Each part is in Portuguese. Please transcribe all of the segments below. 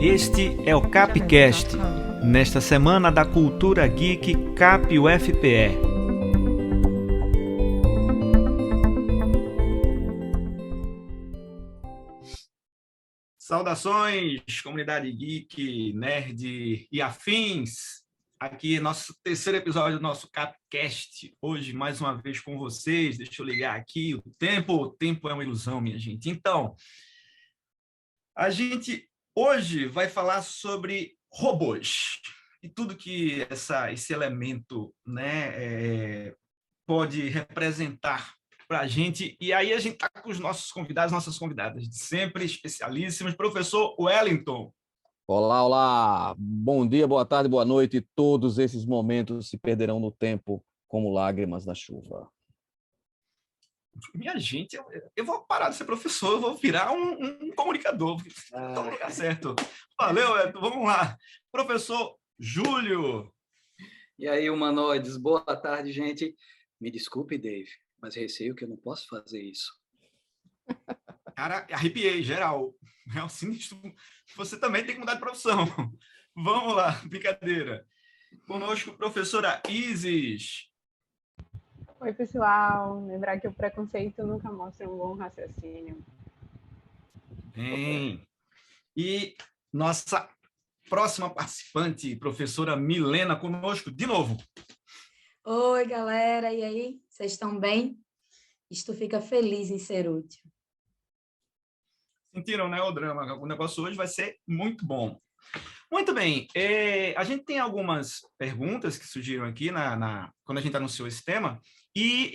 Este é o Capcast, nesta semana da Cultura Geek Cap UFPE. Saudações, comunidade geek, nerd e afins. Aqui é nosso terceiro episódio do nosso Capcast. Hoje, mais uma vez com vocês. Deixa eu ligar aqui o tempo é uma ilusão, minha gente. Então, a gente hoje vai falar sobre robôs e tudo que esse elemento, né, pode representar para a gente. E aí a gente está com os nossos convidados, nossas convidadas, sempre especialíssimos. Professor Wellington. Olá, olá! Bom dia, boa tarde, boa noite. Todos esses momentos se perderão no tempo como lágrimas na chuva. Minha gente, eu vou parar de ser professor, eu vou virar um comunicador. Estou no lugar certo. Valeu, Wellington. Vamos lá. Professor Júlio. E aí, humanoides, boa tarde, gente. Me desculpe, Dave, mas receio que eu não posso fazer isso. Cara, arrepiei, geral. É um sinistro. Você também tem que mudar de profissão. Vamos lá, brincadeira. Conosco, professora Isis. Oi, pessoal. Lembrar que o preconceito nunca mostra um bom raciocínio. Bem. E nossa próxima participante, professora Milena, conosco de novo. Oi, galera. E aí? Vocês estão bem? Isto fica feliz em ser útil. Sentiram, né, o drama? O negócio hoje vai ser muito bom. Muito bem. A gente tem algumas perguntas que surgiram aqui quando a gente anunciou esse tema, e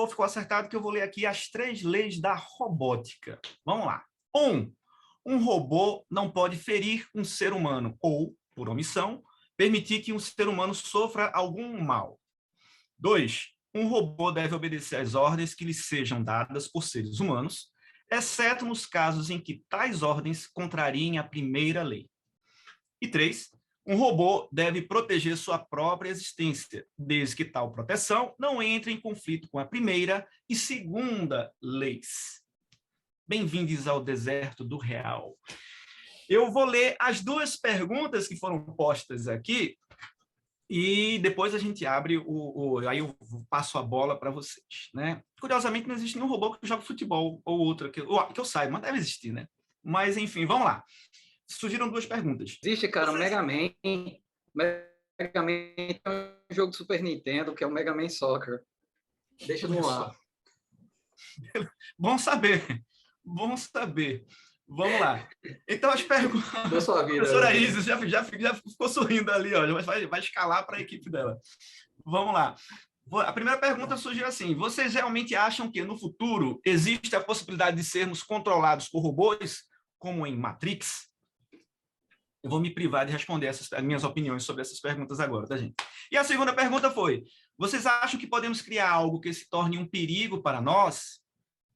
ficou acertado que eu vou ler aqui as 3 leis da robótica. Vamos lá. 1. Um robô não pode ferir um ser humano ou, por omissão, permitir que um ser humano sofra algum mal. 2. Um robô deve obedecer às ordens que lhe sejam dadas por seres humanos, exceto nos casos em que tais ordens contrariem a primeira lei. E 3. Um robô deve proteger sua própria existência, desde que tal proteção não entre em conflito com a primeira e segunda leis. Bem-vindos ao deserto do real. Eu vou ler as 2 perguntas que foram postas aqui e depois a gente abre aí eu passo a bola para vocês, né? Curiosamente, não existe nenhum robô que joga futebol ou outra que eu saiba, mas deve existir, né? Mas, enfim, vamos lá. Surgiram 2 perguntas. Existe, cara, o Mega Man. Mega Man é um jogo do Super Nintendo, que é o Mega Man Soccer. Deixa no ar. Bom saber. Bom saber. Vamos lá. Então, as perguntas... Da sua vida. A professora Isis já ficou sorrindo ali, ó, vai escalar para a equipe dela. Vamos lá. A primeira pergunta surgiu assim: vocês realmente acham que no futuro existe a possibilidade de sermos controlados por robôs, como em Matrix? Eu vou me privar de responder as minhas opiniões sobre essas perguntas agora, tá, gente? E a segunda pergunta foi: vocês acham que podemos criar algo que se torne um perigo para nós?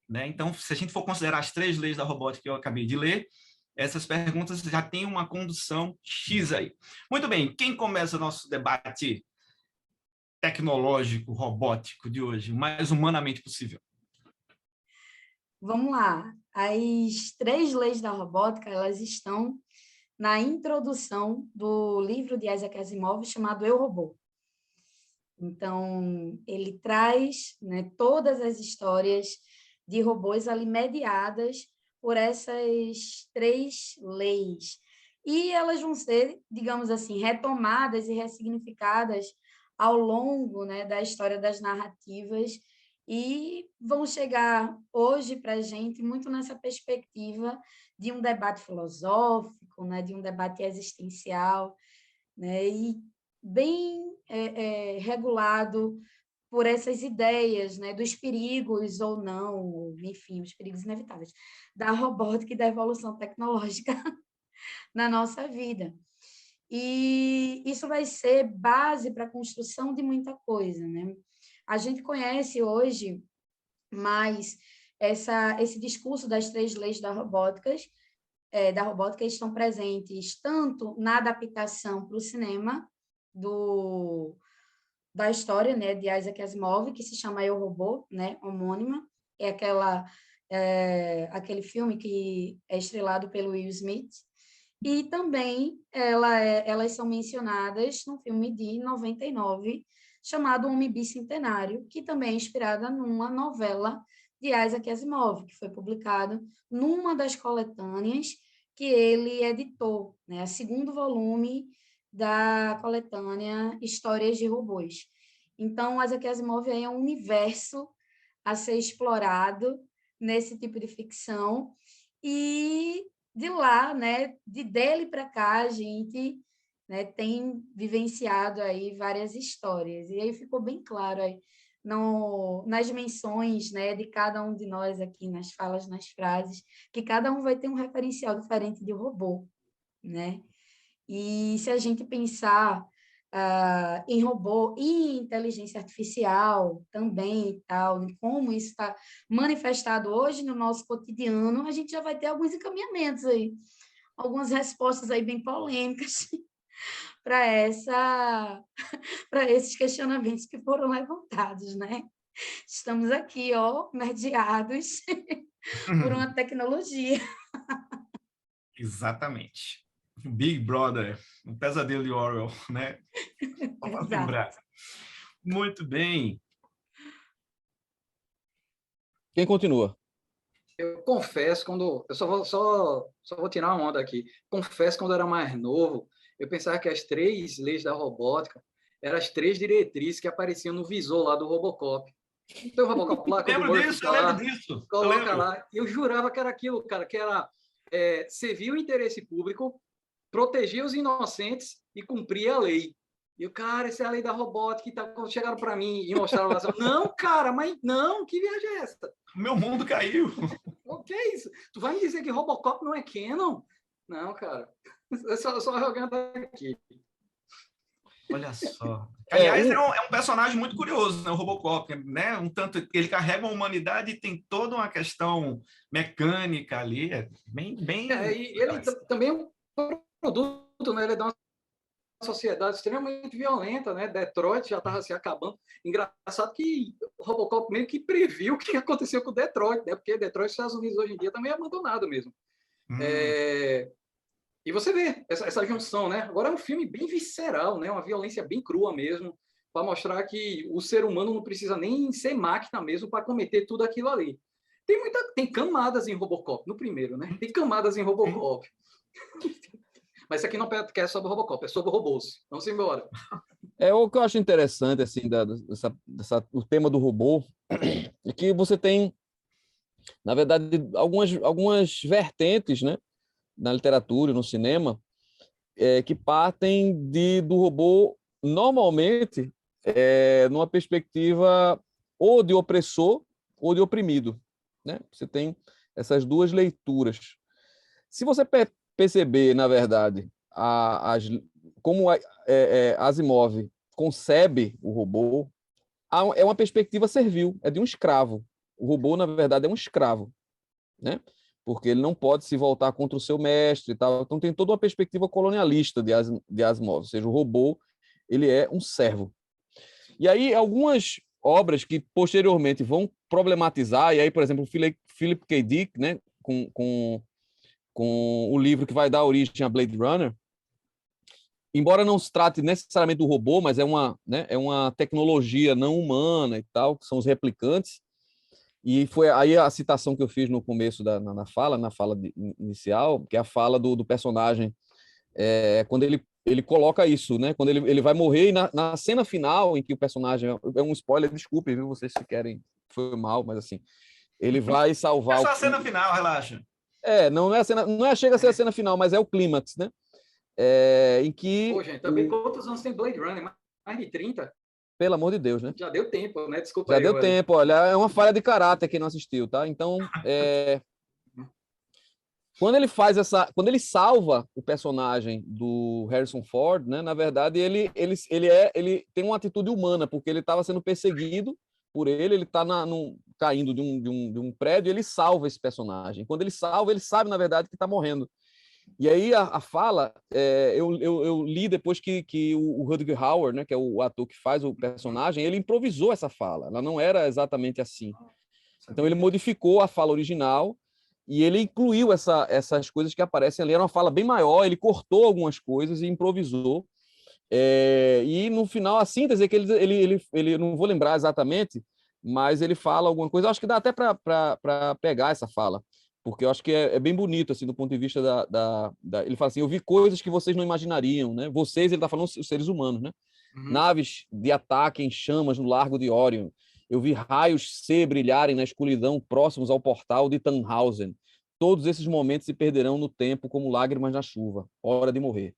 Né? Então, se a gente for considerar as 3 leis da robótica que eu acabei de ler, essas perguntas já têm uma condução X aí. Muito bem, quem começa o nosso debate tecnológico, robótico de hoje, o mais humanamente possível? Vamos lá. As 3 leis da robótica, elas estão na introdução do livro de Isaac Asimov chamado Eu, Robô. Então, ele traz, né, todas as histórias de robôs ali mediadas por essas 3 leis. E elas vão ser, digamos assim, retomadas e ressignificadas ao longo, né, da história das narrativas e vão chegar hoje para a gente muito nessa perspectiva de um debate filosófico, né, de um debate existencial, né, e bem regulado por essas ideias, né, dos perigos ou não, enfim, os perigos inevitáveis da robótica e da evolução tecnológica na nossa vida. E isso vai ser base para a construção de muita coisa, né? A gente conhece hoje mais esse discurso das 3 leis da robótica estão presentes tanto na adaptação para o cinema da história, né, de Isaac Asimov, que se chama Eu, Robô, né, homônima, aquele filme que é estrelado pelo Will Smith, E também elas são mencionadas num filme de 99, chamado Homem Bicentenário, que também é inspirada numa novela de Isaac Asimov, que foi publicado numa das coletâneas que ele editou, né? O segundo volume da coletânea Histórias de Robôs. Então, Isaac Asimov é um universo a ser explorado nesse tipo de ficção, e de lá, né, dele para cá, a gente, né, tem vivenciado aí várias histórias. E aí ficou bem claro aí nas menções, né, de cada um de nós aqui, nas falas, nas frases, que cada um vai ter um referencial diferente de robô, né? E se a gente pensar em robô e inteligência artificial também e tal, como isso está manifestado hoje no nosso cotidiano, a gente já vai ter alguns encaminhamentos aí, algumas respostas aí bem polêmicas para esses questionamentos que foram levantados, né? Estamos aqui, ó, mediados por uma tecnologia. Exatamente. Big Brother, um pesadelo de Orwell, né? Vamos lembrar. Muito bem. Quem continua? Eu confesso, eu só vou tirar uma onda aqui. Confesso, quando eu era mais novo, eu pensava que as 3 leis da robótica eram as 3 diretrizes que apareciam no visor lá do Robocop. Então, o Robocop lá, Eu lembro disso. Coloca lá. Eu jurava que era aquilo, cara, que era servir o interesse público, proteger os inocentes e cumprir a lei. E o cara, essa é a lei da robótica, e tá, quando chegaram para mim e mostraram lá, não, cara, mas não, que viagem é essa? Meu mundo caiu. O que é isso? Tu vai me dizer que Robocop não é canon? Não, cara. Eu só jogando aqui. Olha só. Aliás, é um personagem muito curioso, né? O Robocop, né? Um tanto ele carrega a humanidade e tem toda uma questão mecânica ali, bem. E ele também é um produto, né? Ele é de uma sociedade extremamente violenta, né? Detroit já estava se acabando. Engraçado que o Robocop meio que previu o que aconteceu com Detroit, né? Porque Detroit, nos Estados Unidos hoje em dia também é abandonado mesmo. E você vê essa junção, né? Agora é um filme bem visceral, né? Uma violência bem crua mesmo, para mostrar que o ser humano não precisa nem ser máquina mesmo para cometer tudo aquilo ali. Tem camadas em Robocop, no primeiro, né? Tem camadas em Robocop. Mas isso aqui não é sobre Robocop, é sobre robôs. Vamos embora. O que eu acho interessante, assim, o tema do robô, é que você tem, na verdade, algumas vertentes, né, na literatura e no cinema, que partem do robô, normalmente, numa perspectiva ou de opressor ou de oprimido, né? Você tem essas duas leituras. Se você perceber, na verdade, como Asimov concebe o robô, é uma perspectiva servil, é de um escravo. O robô, na verdade, é um escravo, né? Porque ele não pode se voltar contra o seu mestre e tal. Então tem toda uma perspectiva colonialista de Asimov, ou seja, o robô ele é um servo. E aí algumas obras que posteriormente vão problematizar, e aí, por exemplo, o Philip K. Dick, né, com o livro que vai dar origem a Blade Runner, embora não se trate necessariamente do robô, mas é uma tecnologia não humana e tal, que são os replicantes. E foi aí a citação que eu fiz no começo na fala inicial, que é a fala do personagem, quando ele coloca isso, né? Quando ele vai morrer, e na cena final, em que o personagem... É um spoiler, desculpe, viu? Vocês se querem... Foi mal, mas assim... Ele vai salvar... É só a cena final, relaxa. Não é a cena... Não chega a ser a cena final, mas é o clímax, né? Em que... Pô, gente, também quantos anos tem Blade Runner? Mais de 30? Pelo amor de Deus, né? Já deu tempo, né? Desculpa Já aí, deu tempo, olha. É uma falha de caráter quem não assistiu, tá? Então, quando ele salva o personagem do Harrison Ford, né? Na verdade, ele tem uma atitude humana, porque ele estava sendo perseguido por ele está caindo de um prédio, e ele salva esse personagem. Quando ele salva, ele sabe, na verdade, que está morrendo. E aí a fala, eu li depois que o Rutger Hauer, né, que é o ator que faz o personagem, ele improvisou essa fala. Ela não era exatamente assim. Então ele modificou a fala original e ele incluiu essas coisas que aparecem ali. Era uma fala bem maior, ele cortou algumas coisas e improvisou. E no final, a síntese é que ele não vou lembrar exatamente, mas ele fala alguma coisa. Eu acho que dá até para pegar essa fala, porque eu acho que é bem bonito, assim, do ponto de vista Ele fala assim: eu vi coisas que vocês não imaginariam, né? Vocês, ele está falando os seres humanos, né? Uhum. Naves de ataque em chamas no Largo de Orion. Eu vi raios C brilharem na escuridão próximos ao portal de Tannhausen. Todos esses momentos se perderão no tempo como lágrimas na chuva. Hora de morrer.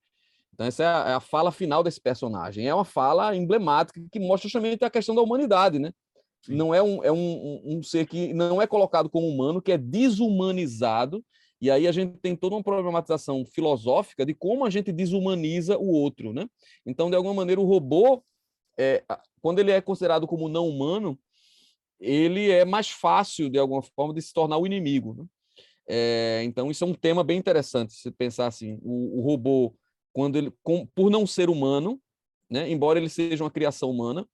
Então, essa é a fala final desse personagem. É uma fala emblemática que mostra justamente a questão da humanidade, né? Sim. Não é um ser que não é colocado como humano, que é desumanizado. E aí a gente tem toda uma problematização filosófica de como a gente desumaniza o outro, né? Então, de alguma maneira, o robô, quando ele é considerado como não humano, ele é mais fácil, de alguma forma, de se tornar o inimigo, né? Então, isso é um tema bem interessante, se pensar assim. O robô, por não ser humano, né, embora ele seja uma criação humana,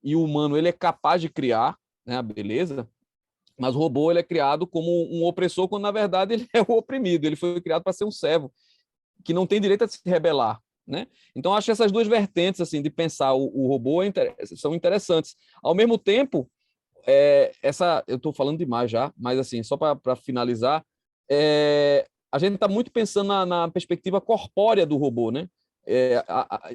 e o humano ele é capaz de criar, né, a beleza, mas o robô ele é criado como um opressor, quando na verdade ele é o oprimido. Ele foi criado para ser um servo, que não tem direito a se rebelar, né? Então, acho que essas duas vertentes assim de pensar o robô são interessantes. Ao mesmo tempo, eu estou falando demais já, mas assim, só para finalizar, a gente está muito pensando na perspectiva corpórea do robô, né?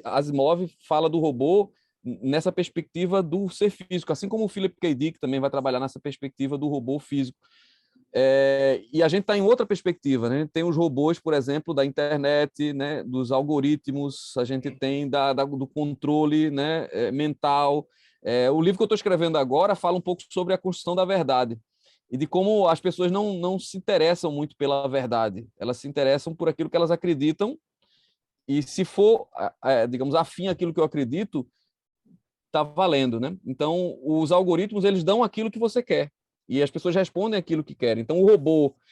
Asimov fala do robô nessa perspectiva do ser físico, assim como o Philip K. Dick também vai trabalhar nessa perspectiva do robô físico. E a gente está em outra perspectiva, né? Tem os robôs, por exemplo, da internet, né? Dos algoritmos, a gente tem do controle, né? Mental. O livro que eu estou escrevendo agora fala um pouco sobre a construção da verdade e de como as pessoas não se interessam muito pela verdade, elas se interessam por aquilo que elas acreditam, e se for, digamos, afim àquilo que eu acredito, está valendo, né? Então, os algoritmos, eles dão aquilo que você quer, e as pessoas respondem aquilo que querem. Então,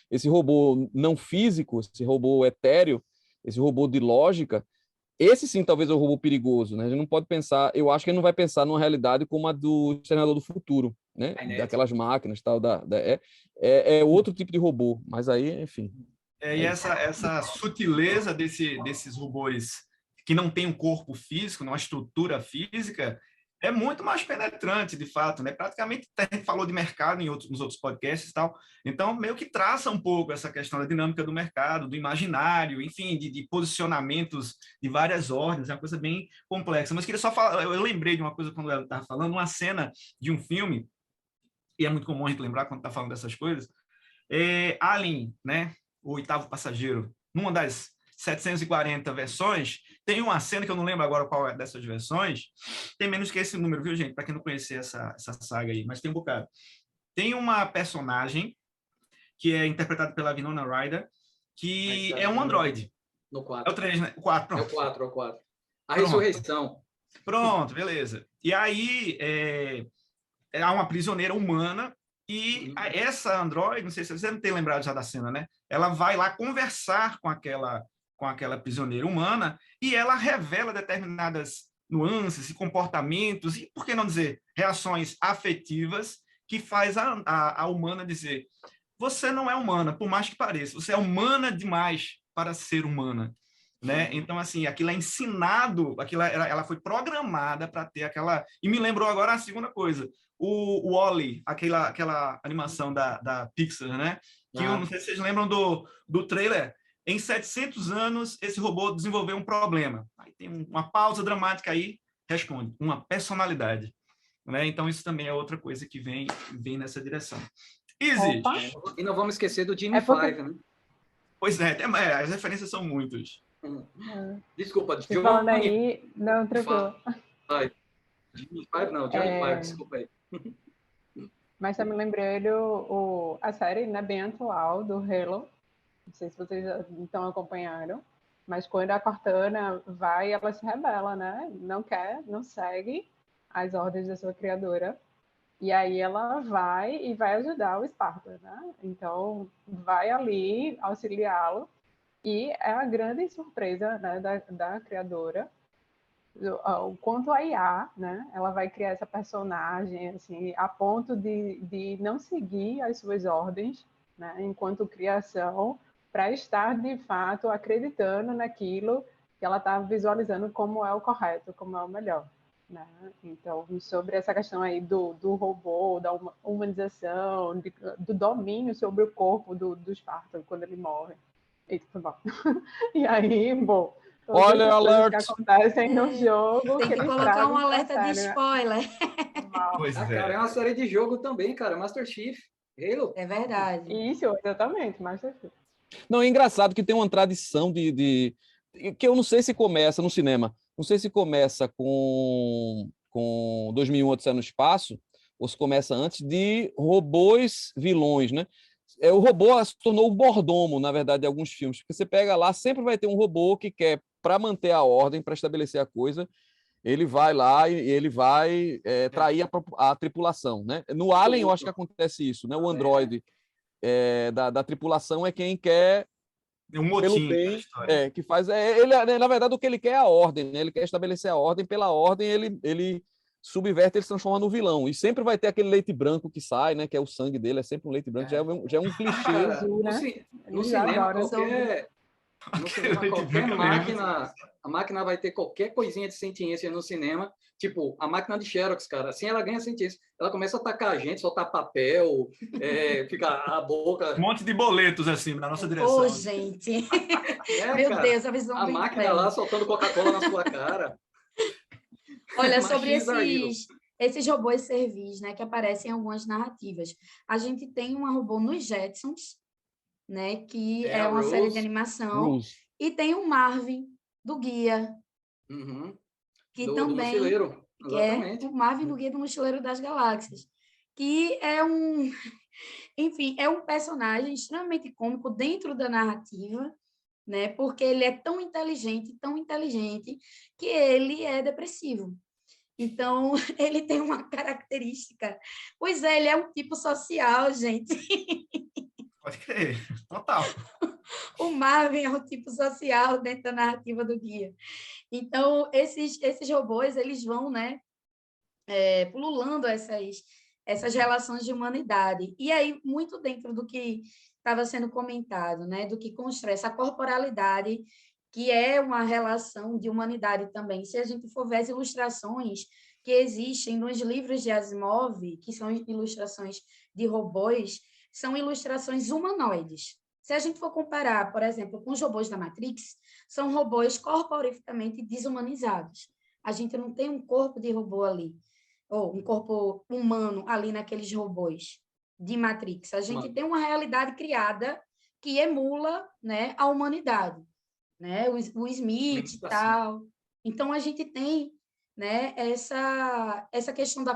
esse robô não físico, esse robô etéreo, esse robô de lógica, esse sim talvez é o robô perigoso, né? A gente não pode pensar, eu acho que ele não vai pensar numa realidade como a do Exterminador do Futuro, né? Daquelas máquinas, tal, é outro tipo de robô, mas aí, enfim. E essa sutileza desses robôs que não tem um corpo físico, não uma estrutura física, é muito mais penetrante, de fato, né? Praticamente a gente falou de mercado nos outros podcasts e tal, então meio que traça um pouco essa questão da dinâmica do mercado, do imaginário, enfim, de posicionamentos de várias ordens, é uma coisa bem complexa. Mas queria só falar, eu lembrei de uma coisa quando ela estava falando, uma cena de um filme, e é muito comum a gente lembrar quando está falando dessas coisas, Alien, né? O Oitavo Passageiro, numa das 740 versões, tem uma cena que eu não lembro agora qual é dessas versões, tem menos que esse número, viu, gente? Para quem não conhecer essa saga aí, mas tem um bocado. Tem uma personagem que é interpretada pela Winona Ryder, que é um androide. No 4. É o 3, né? O 4, pronto. É o 4. A ressurreição. Pronto, beleza. E aí, há uma prisioneira humana e essa androide, não sei se você não tem lembrado já da cena, né? Ela vai lá conversar com aquela prisioneira humana e ela revela determinadas nuances e comportamentos e, por que não dizer, reações afetivas que faz a humana dizer: você não é humana, por mais que pareça, você é humana demais para ser humana. Né? Então, assim, aquilo é ensinado, ela foi programada para ter aquela... E me lembrou agora a segunda coisa, o Wall-E, aquela animação da Pixar, né? Que eu não sei se vocês lembram do trailer. Em 700 anos, esse robô desenvolveu um problema. Aí tem uma pausa dramática aí, responde, uma personalidade. Né? Então, isso também é outra coisa que vem nessa direção. Easy. E não vamos esquecer do Jimmy Five, né? Pois as referências são muitas. Desculpa, Johnny. Falando aí, não, tranquilo. Jimmy Five, não, Johnny Five, desculpa aí. Mas tá me lembrando a série, né, bem atual do Halo. Não sei se vocês então acompanharam, mas quando a Cortana vai, ela se rebela, né? Não quer, não segue as ordens da sua criadora. E aí ela vai e vai ajudar o Esparta, né? Então, vai ali auxiliá-lo. E é a grande surpresa, né, da criadora, o quanto a IA, né, ela vai criar essa personagem assim, a ponto de não seguir as suas ordens, né, enquanto criação, para estar, de fato, acreditando naquilo que ela está visualizando como é o correto, como é o melhor. Né? Então, sobre essa questão aí do robô, da humanização, do domínio sobre o corpo do Spartan quando ele morre. Eita, foi bom. E aí, bom, todas Olha, essas coisas alert. que acontecem no jogo Tem que eles colocar trazem um pra alerta de série, né? spoiler. Pois Cara, é uma série de jogo também, cara. Master Chief, Halo. É verdade. Isso, exatamente, Master Chief. Não, é engraçado que tem uma tradição que eu não sei se começa no cinema, não sei se começa com 2001 Odisseia no Espaço, ou se começa antes, de robôs vilões, né? O robô se tornou o mordomo, na verdade, de alguns filmes, porque você pega lá, sempre vai ter um robô que quer, para manter a ordem, para estabelecer a coisa, ele vai lá e ele vai trair a tripulação, né? No Alien, eu acho que acontece isso, né? O androide da tripulação é quem quer um pelo motim da bem, história. que faz. Na verdade, o que ele quer é a ordem, né? Ele quer estabelecer a ordem, pela ordem ele subverte, ele se transforma no vilão. E sempre vai ter aquele leite branco que sai, né? Que é o sangue dele, é sempre um leite branco, já é um clichê. Cara, Azul, né? no Eles cinema, adoram. qualquer máquina, a máquina vai ter qualquer coisinha de sentiência no cinema, tipo a máquina de Xerox, cara, assim ela ganha sentiência. Ela começa a atacar a gente, soltar papel, fica a Um boca. monte de boletos, assim, na nossa direção. Ô, gente. É, Meu cara, Deus, a visão a do máquina inferno. lá soltando Coca-Cola na sua cara. Olha, sobre Machista Hero. esses robôs servis, né, que aparecem em algumas narrativas. A gente tem uma robô nos Jetsons, né, que é a uma série de Rose. animação, Rules. e tem o Marvin, do Guia, Uhum. que Do também mochileiro. que é Exatamente. o Marvin do Guia do Mochileiro das Galáxias, que é um, enfim, é um personagem extremamente cômico dentro da narrativa, né? Porque ele é tão inteligente, que ele é depressivo. Então, ele tem uma característica. Pois é, ele é um tipo social, gente. Pode crer, total. O Marvin é um tipo social dentro da narrativa do guia. Então, esses robôs, eles vão, né, pululando essas relações de humanidade. E aí, muito dentro do que estava sendo comentado, né, do que constrói essa corporalidade, que é uma relação de humanidade também. Se a gente for ver as ilustrações que existem nos livros de Asimov, que são ilustrações de robôs, são ilustrações humanoides. Se a gente for comparar, por exemplo, com os robôs da Matrix, são robôs corporificamente desumanizados. A gente não tem um corpo de robô ali, ou um corpo humano ali naqueles robôs de Matrix. A gente tem uma realidade criada que emula, né, a humanidade, né? O Smith e tal. Então, a gente tem, né, essa questão da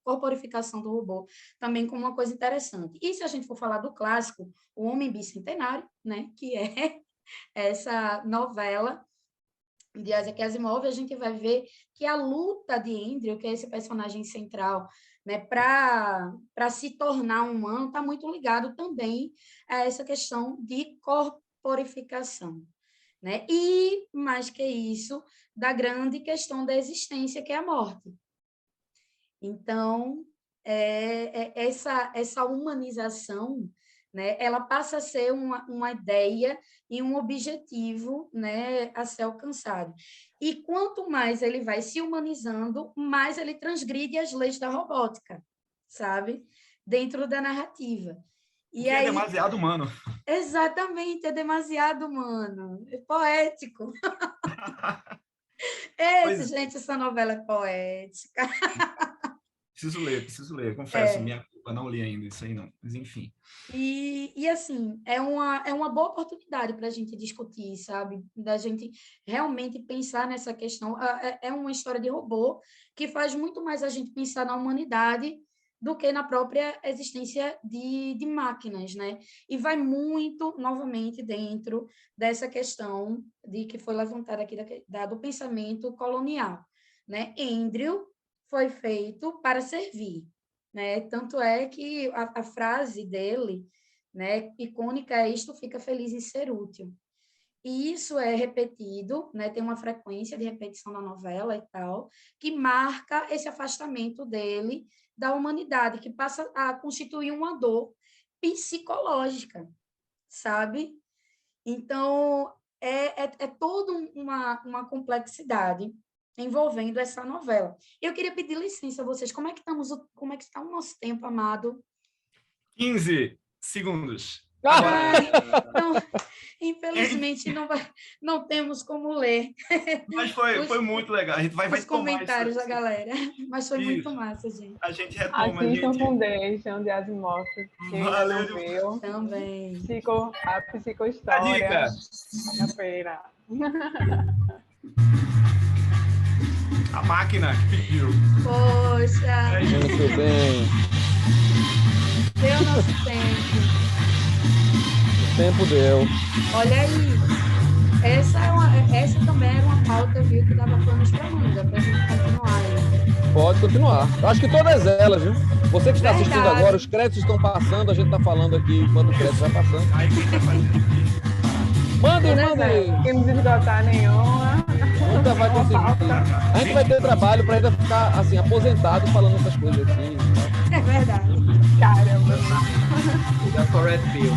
corporificação do robô também como uma coisa interessante. E se a gente for falar do clássico, O Homem Bicentenário, né, que é essa novela de Isaac Asimov, a gente vai ver que a luta de Andrew, que é esse personagem central, né, para se tornar humano, está muito ligado também a essa questão de corporificação. Né? E, mais que isso, da grande questão da existência, que é a morte. Então, essa humanização, né, ela passa a ser uma ideia e um objetivo, né, a ser alcançado. E quanto mais ele vai se humanizando, mais ele transgride as leis da robótica, sabe? Dentro da narrativa. E é aí, demasiado humano. Exatamente, é demasiado humano. É poético. Gente, essa novela é poética. Preciso ler, confesso, minha culpa, não li ainda isso aí não, mas enfim. E assim, é uma boa oportunidade para a gente discutir, sabe? Da gente realmente pensar nessa questão. É uma história de robô que faz muito mais a gente pensar na humanidade do que na própria existência de máquinas, né? E vai muito, novamente, dentro dessa questão de que foi levantada aqui do pensamento colonial, né? Andrew foi feito para servir, né? Tanto é que a frase dele, né, icônica é: isto fica feliz em ser útil. E isso é repetido, né, tem uma frequência de repetição na novela e tal, que marca esse afastamento dele da humanidade, que passa a constituir uma dor psicológica, sabe? Então, é toda uma complexidade envolvendo essa novela. Eu queria pedir licença a vocês, como é que está o nosso tempo, amado? 15 segundos. Então, infelizmente, não temos como ler Mas foi muito legal. A gente vai os tomar comentários isso. da galera, mas foi muito Isso. massa, gente. A gente retoma, Assistam gente. Foundation de Asimov, que ainda não viu. Também. A psicohistória dica. da feira. A máquina que pediu. Poxa, Muito bem. deu nosso tempo. O tempo deu. Olha aí, essa também era uma pauta, viu, que dava planos para manga, para a gente continuar aí. Pode continuar. Eu acho que todas elas, viu? Você que está assistindo Verdade. agora, os créditos estão passando, a gente está falando aqui enquanto o crédito vai passando. Aí quem tá fazendo? Mandem. Quem não esgotar nenhuma. Nunca vai conseguir. A gente vai ter trabalho para ainda ficar assim, aposentado falando essas coisas aqui. É verdade. Caramba. Da Correct Bill.